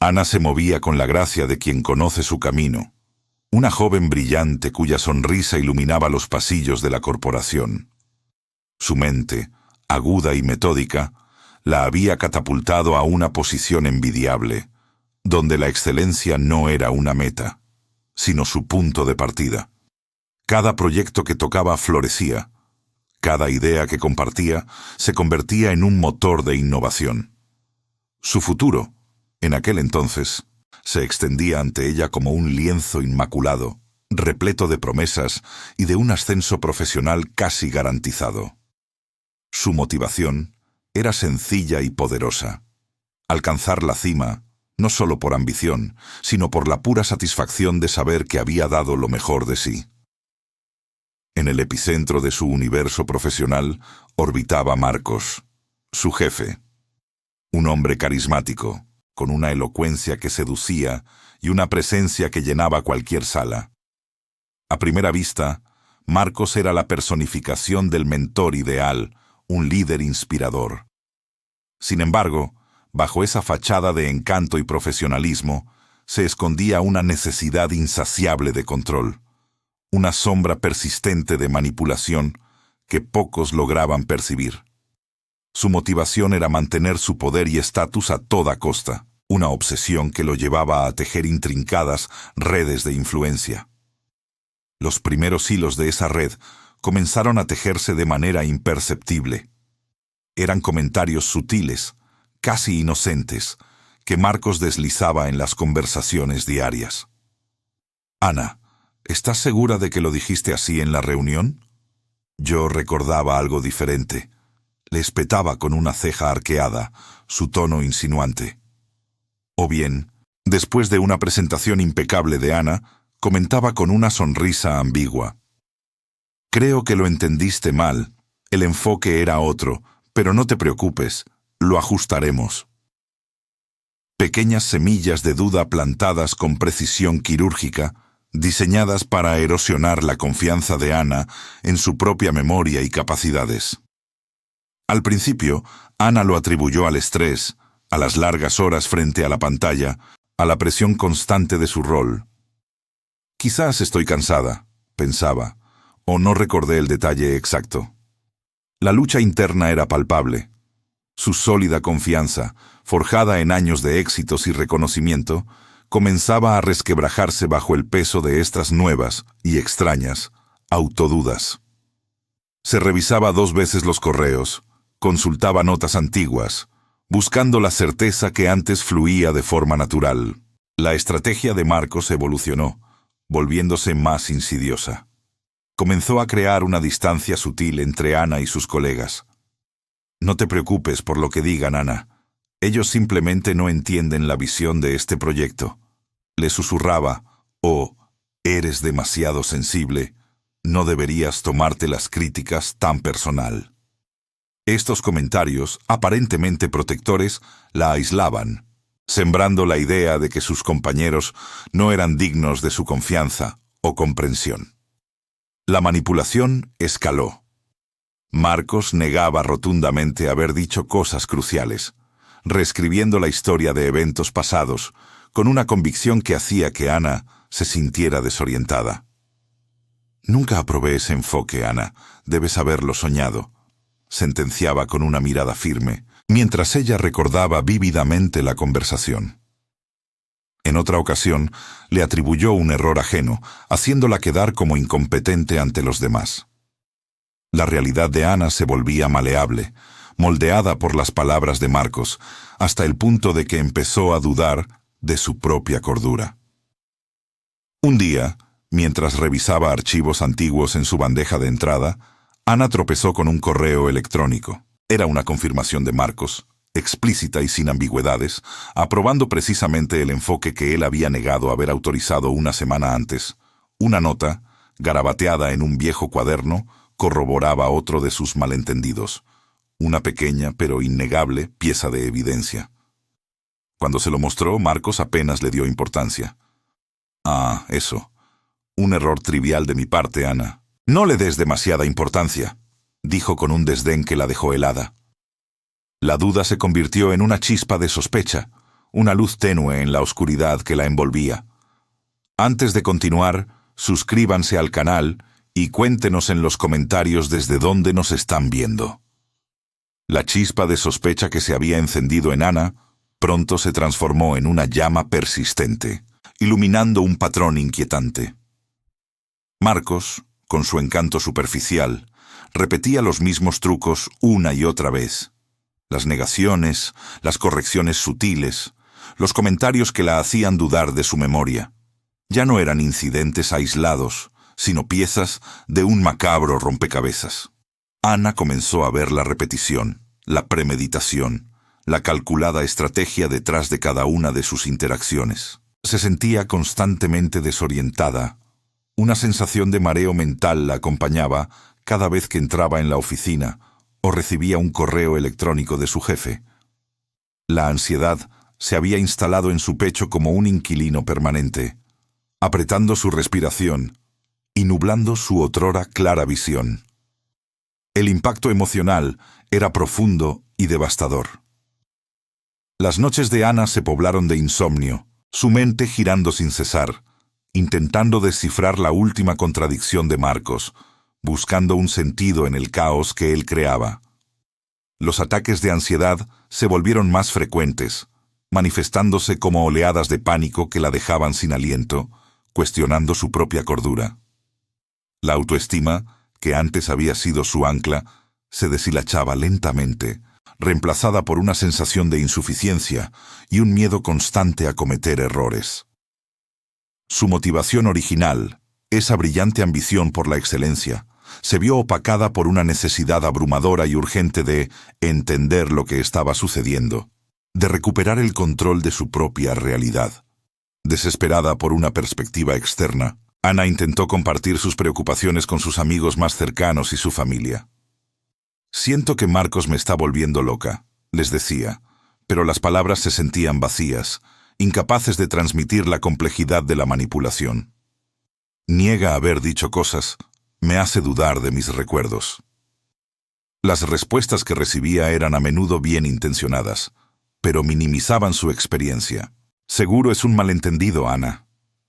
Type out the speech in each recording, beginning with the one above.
Ana se movía con la gracia de quien conoce su camino, una joven brillante cuya sonrisa iluminaba los pasillos de la corporación. Su mente, aguda y metódica, la había catapultado a una posición envidiable, donde la excelencia no era una meta, sino su punto de partida. Cada proyecto que tocaba florecía, cada idea que compartía se convertía en un motor de innovación. Su futuro, en aquel entonces, se extendía ante ella como un lienzo inmaculado, repleto de promesas y de un ascenso profesional casi garantizado. Su motivación era sencilla y poderosa: alcanzar la cima, no solo por ambición, sino por la pura satisfacción de saber que había dado lo mejor de sí. En el epicentro de su universo profesional orbitaba Marcos, su jefe. Un hombre carismático, con una elocuencia que seducía y una presencia que llenaba cualquier sala. A primera vista, Marcos era la personificación del mentor ideal, un líder inspirador. Sin embargo, bajo esa fachada de encanto y profesionalismo, se escondía una necesidad insaciable de control, una sombra persistente de manipulación que pocos lograban percibir. Su motivación era mantener su poder y estatus a toda costa, una obsesión que lo llevaba a tejer intrincadas redes de influencia. Los primeros hilos de esa red comenzaron a tejerse de manera imperceptible. Eran comentarios sutiles, casi inocentes, que Marcos deslizaba en las conversaciones diarias. «Ana, ¿estás segura de que lo dijiste así en la reunión?» Yo recordaba algo diferente. Le espetaba con una ceja arqueada, su tono insinuante. O bien, después de una presentación impecable de Ana, comentaba con una sonrisa ambigua: «Creo que lo entendiste mal. El enfoque era otro, pero no te preocupes, lo ajustaremos». Pequeñas semillas de duda plantadas con precisión quirúrgica, diseñadas para erosionar la confianza de Ana en su propia memoria y capacidades. Al principio, Ana lo atribuyó al estrés, a las largas horas frente a la pantalla, a la presión constante de su rol. «Quizás estoy cansada», pensaba, o no recordé el detalle exacto. La lucha interna era palpable. Su sólida confianza, forjada en años de éxitos y reconocimiento, comenzaba a resquebrajarse bajo el peso de estas nuevas y extrañas autodudas. Se revisaba 2 veces los correos, consultaba notas antiguas, buscando la certeza que antes fluía de forma natural. La estrategia de Marcos evolucionó, volviéndose más insidiosa. Comenzó a crear una distancia sutil entre Ana y sus colegas. «No te preocupes por lo que digan, Ana. Ellos simplemente no entienden la visión de este proyecto», le susurraba, o «eres demasiado sensible, no deberías tomarte las críticas tan personal». Estos comentarios, aparentemente protectores, la aislaban, sembrando la idea de que sus compañeros no eran dignos de su confianza o comprensión. La manipulación escaló. Marcos negaba rotundamente haber dicho cosas cruciales, reescribiendo la historia de eventos pasados, con una convicción que hacía que Ana se sintiera desorientada. «Nunca aprobé ese enfoque, Ana, debes haberlo soñado», sentenciaba con una mirada firme, mientras ella recordaba vívidamente la conversación. En otra ocasión, le atribuyó un error ajeno, haciéndola quedar como incompetente ante los demás. La realidad de Ana se volvía maleable, moldeada por las palabras de Marcos, hasta el punto de que empezó a dudar de su propia cordura. Un día, mientras revisaba archivos antiguos en su bandeja de entrada, Ana tropezó con un correo electrónico. Era una confirmación de Marcos, explícita y sin ambigüedades, aprobando precisamente el enfoque que él había negado haber autorizado una semana antes. Una nota, garabateada en un viejo cuaderno, corroboraba otro de sus malentendidos. Una pequeña, pero innegable, pieza de evidencia. Cuando se lo mostró, Marcos apenas le dio importancia. «Ah, eso. Un error trivial de mi parte, Ana. No le des demasiada importancia», dijo con un desdén que la dejó helada. La duda se convirtió en una chispa de sospecha, una luz tenue en la oscuridad que la envolvía. Antes de continuar, suscríbanse al canal y cuéntenos en los comentarios desde dónde nos están viendo. La chispa de sospecha que se había encendido en Ana pronto se transformó en una llama persistente, iluminando un patrón inquietante. Marcos, con su encanto superficial, repetía los mismos trucos una y otra vez. Las negaciones, las correcciones sutiles, los comentarios que la hacían dudar de su memoria. Ya no eran incidentes aislados, sino piezas de un macabro rompecabezas. Ana comenzó a ver la repetición, la premeditación, la calculada estrategia detrás de cada una de sus interacciones. Se sentía constantemente desorientada. Una sensación de mareo mental la acompañaba cada vez que entraba en la oficina o recibía un correo electrónico de su jefe. La ansiedad se había instalado en su pecho como un inquilino permanente, apretando su respiración y nublando su otrora clara visión. El impacto emocional era profundo y devastador. Las noches de Ana se poblaron de insomnio, su mente girando sin cesar, intentando descifrar la última contradicción de Marcos, buscando un sentido en el caos que él creaba. Los ataques de ansiedad se volvieron más frecuentes, manifestándose como oleadas de pánico que la dejaban sin aliento, cuestionando su propia cordura. La autoestima, que antes había sido su ancla, se deshilachaba lentamente, reemplazada por una sensación de insuficiencia y un miedo constante a cometer errores. Su motivación original, esa brillante ambición por la excelencia, se vio opacada por una necesidad abrumadora y urgente de entender lo que estaba sucediendo, de recuperar el control de su propia realidad. Desesperada por una perspectiva externa, Ana intentó compartir sus preocupaciones con sus amigos más cercanos y su familia. «Siento que Marcos me está volviendo loca», les decía, pero las palabras se sentían vacías, incapaces de transmitir la complejidad de la manipulación. «Niega haber dicho cosas, me hace dudar de mis recuerdos». Las respuestas que recibía eran a menudo bien intencionadas, pero minimizaban su experiencia. «Seguro es un malentendido, Ana.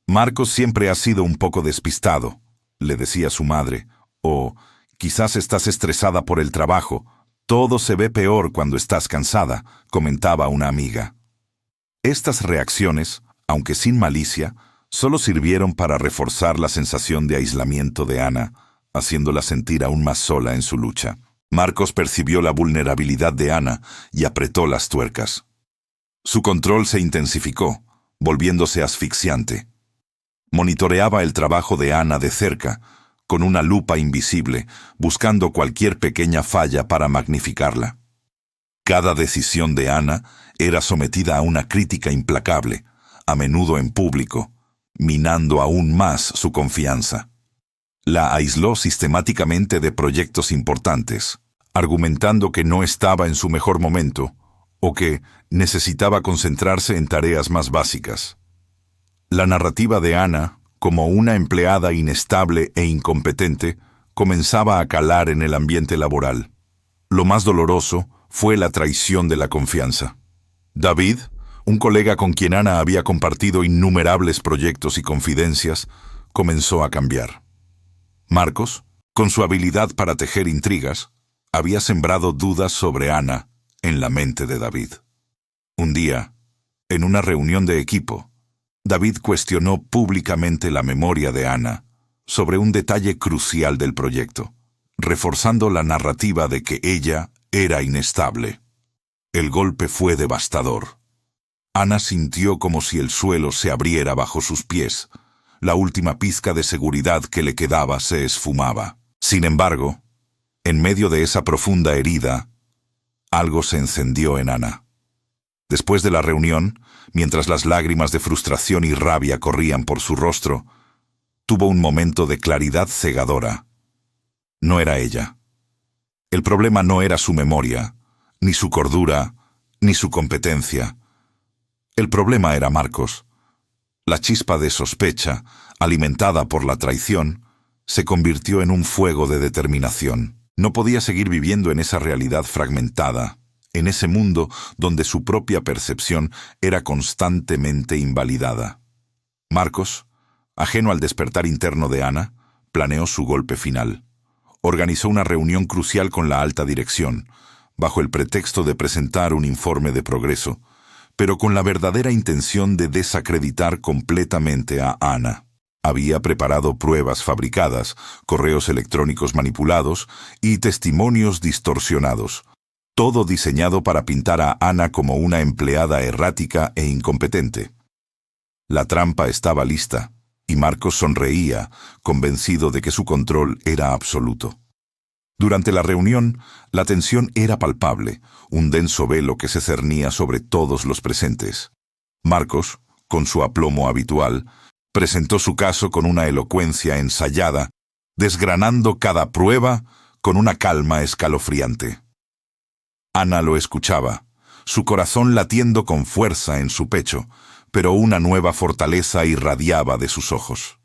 Marcos siempre ha sido un poco despistado», le decía su madre, o «quizás estás estresada por el trabajo. Todo se ve peor cuando estás cansada», comentaba una amiga. Estas reacciones, aunque sin malicia, solo sirvieron para reforzar la sensación de aislamiento de Ana, haciéndola sentir aún más sola en su lucha. Marcos percibió la vulnerabilidad de Ana y apretó las tuercas. Su control se intensificó, volviéndose asfixiante. Monitoreaba el trabajo de Ana de cerca, con una lupa invisible, buscando cualquier pequeña falla para magnificarla. Cada decisión de Ana era sometida a una crítica implacable, a menudo en público, minando aún más su confianza. La aisló sistemáticamente de proyectos importantes, argumentando que no estaba en su mejor momento o que necesitaba concentrarse en tareas más básicas. La narrativa de Ana, como una empleada inestable e incompetente, comenzaba a calar en el ambiente laboral. Lo más doloroso fue la traición de la confianza. David, un colega con quien Ana había compartido innumerables proyectos y confidencias, comenzó a cambiar. Marcos, con su habilidad para tejer intrigas, había sembrado dudas sobre Ana en la mente de David. Un día, en una reunión de equipo, David cuestionó públicamente la memoria de Ana sobre un detalle crucial del proyecto, reforzando la narrativa de que ella era inestable. El golpe fue devastador. Ana sintió como si el suelo se abriera bajo sus pies. La última pizca de seguridad que le quedaba se esfumaba. Sin embargo, en medio de esa profunda herida, algo se encendió en Ana. Después de la reunión, mientras las lágrimas de frustración y rabia corrían por su rostro, tuvo un momento de claridad cegadora. No era ella. El problema no era su memoria, ni su cordura, ni su competencia. El problema era Marcos. La chispa de sospecha, alimentada por la traición, se convirtió en un fuego de determinación. No podía seguir viviendo en esa realidad fragmentada, en ese mundo donde su propia percepción era constantemente invalidada. Marcos, ajeno al despertar interno de Ana, planeó su golpe final. Organizó una reunión crucial con la alta dirección, bajo el pretexto de presentar un informe de progreso, pero con la verdadera intención de desacreditar completamente a Ana. Había preparado pruebas fabricadas, correos electrónicos manipulados y testimonios distorsionados, todo diseñado para pintar a Ana como una empleada errática e incompetente. La trampa estaba lista, y Marcos sonreía, convencido de que su control era absoluto. Durante la reunión, la tensión era palpable, un denso velo que se cernía sobre todos los presentes. Marcos, con su aplomo habitual, presentó su caso con una elocuencia ensayada, desgranando cada prueba con una calma escalofriante. Ana lo escuchaba, su corazón latiendo con fuerza en su pecho, pero una nueva fortaleza irradiaba de sus ojos.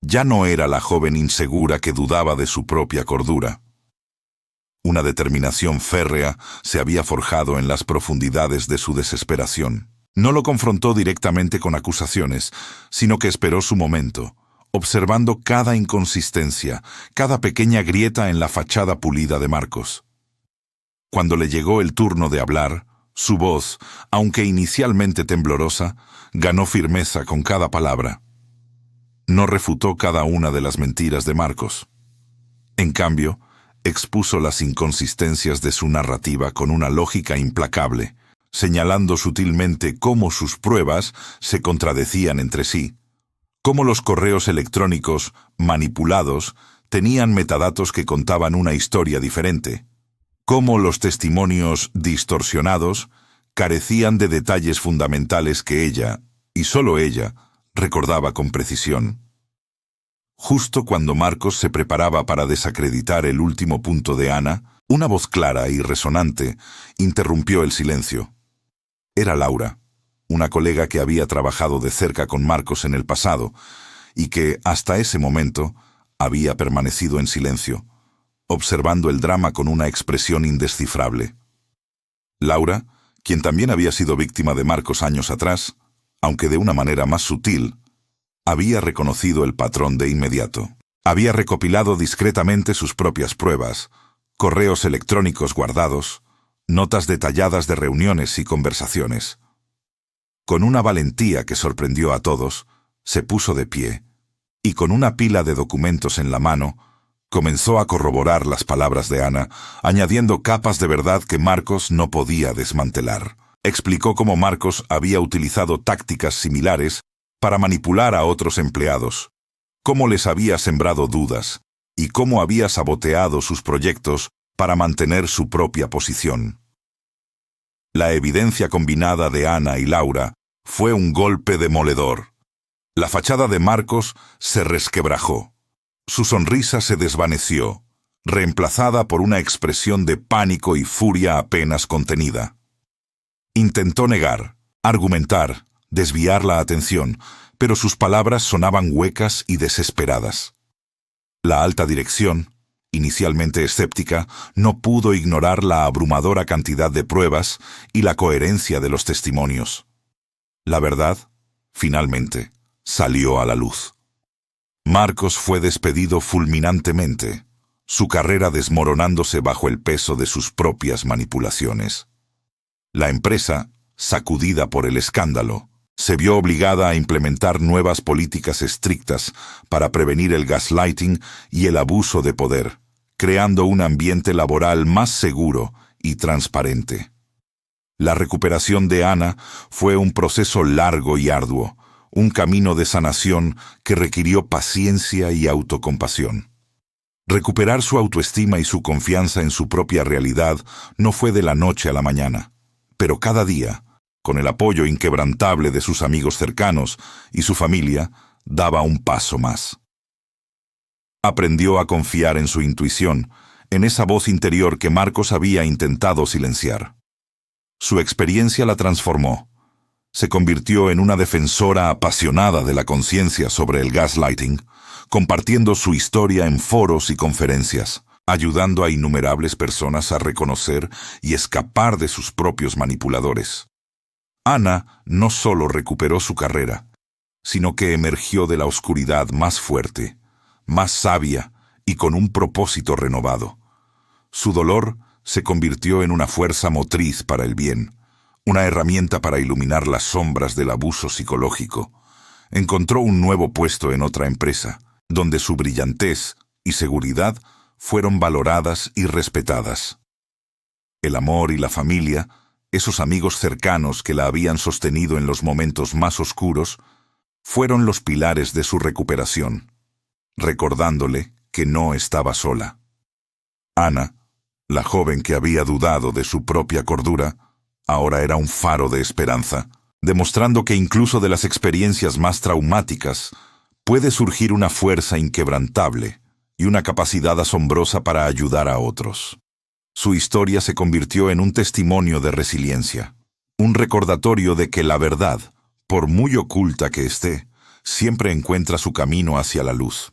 Ya no era la joven insegura que dudaba de su propia cordura. Una determinación férrea se había forjado en las profundidades de su desesperación. No lo confrontó directamente con acusaciones, sino que esperó su momento, observando cada inconsistencia, cada pequeña grieta en la fachada pulida de Marcos. Cuando le llegó el turno de hablar, su voz, aunque inicialmente temblorosa, ganó firmeza con cada palabra. No refutó cada una de las mentiras de Marcos. En cambio, expuso las inconsistencias de su narrativa con una lógica implacable, señalando sutilmente cómo sus pruebas se contradecían entre sí, cómo los correos electrónicos manipulados tenían metadatos que contaban una historia diferente, cómo los testimonios distorsionados carecían de detalles fundamentales que ella, y solo ella, recordaba con precisión. Justo cuando Marcos se preparaba para desacreditar el último punto de Ana, una voz clara y resonante interrumpió el silencio. Era Laura, una colega que había trabajado de cerca con Marcos en el pasado y que, hasta ese momento, había permanecido en silencio, observando el drama con una expresión indescifrable. Laura, quien también había sido víctima de Marcos años atrás, aunque de una manera más sutil, había reconocido el patrón de inmediato. Había recopilado discretamente sus propias pruebas, correos electrónicos guardados, notas detalladas de reuniones y conversaciones. Con una valentía que sorprendió a todos, se puso de pie, y con una pila de documentos en la mano, comenzó a corroborar las palabras de Ana, añadiendo capas de verdad que Marcos no podía desmantelar. Explicó cómo Marcos había utilizado tácticas similares para manipular a otros empleados, cómo les había sembrado dudas y cómo había saboteado sus proyectos para mantener su propia posición. La evidencia combinada de Ana y Laura fue un golpe demoledor. La fachada de Marcos se resquebrajó. Su sonrisa se desvaneció, reemplazada por una expresión de pánico y furia apenas contenida. Intentó negar, argumentar, desviar la atención, pero sus palabras sonaban huecas y desesperadas. La alta dirección, inicialmente escéptica, no pudo ignorar la abrumadora cantidad de pruebas y la coherencia de los testimonios. La verdad, finalmente, salió a la luz. Marcos fue despedido fulminantemente, su carrera desmoronándose bajo el peso de sus propias manipulaciones. La empresa, sacudida por el escándalo, se vio obligada a implementar nuevas políticas estrictas para prevenir el gaslighting y el abuso de poder, creando un ambiente laboral más seguro y transparente. La recuperación de Ana fue un proceso largo y arduo, un camino de sanación que requirió paciencia y autocompasión. Recuperar su autoestima y su confianza en su propia realidad no fue de la noche a la mañana, pero cada día, con el apoyo inquebrantable de sus amigos cercanos y su familia, daba un paso más. Aprendió a confiar en su intuición, en esa voz interior que Marcos había intentado silenciar. Su experiencia la transformó. Se convirtió en una defensora apasionada de la conciencia sobre el gaslighting, compartiendo su historia en foros y conferencias. ayudando a innumerables personas a reconocer y escapar de sus propios manipuladores. Ana no solo recuperó su carrera, sino que emergió de la oscuridad más fuerte, más sabia y con un propósito renovado. Su dolor se convirtió en una fuerza motriz para el bien, una herramienta para iluminar las sombras del abuso psicológico. Encontró un nuevo puesto en otra empresa, donde su brillantez y seguridad fueron valoradas y respetadas. El amor y la familia, esos amigos cercanos que la habían sostenido en los momentos más oscuros, fueron los pilares de su recuperación, recordándole que no estaba sola. Ana, la joven que había dudado de su propia cordura, ahora era un faro de esperanza, demostrando que incluso de las experiencias más traumáticas puede surgir una fuerza inquebrantable y una capacidad asombrosa para ayudar a otros. Su historia se convirtió en un testimonio de resiliencia, un recordatorio de que la verdad, por muy oculta que esté, siempre encuentra su camino hacia la luz.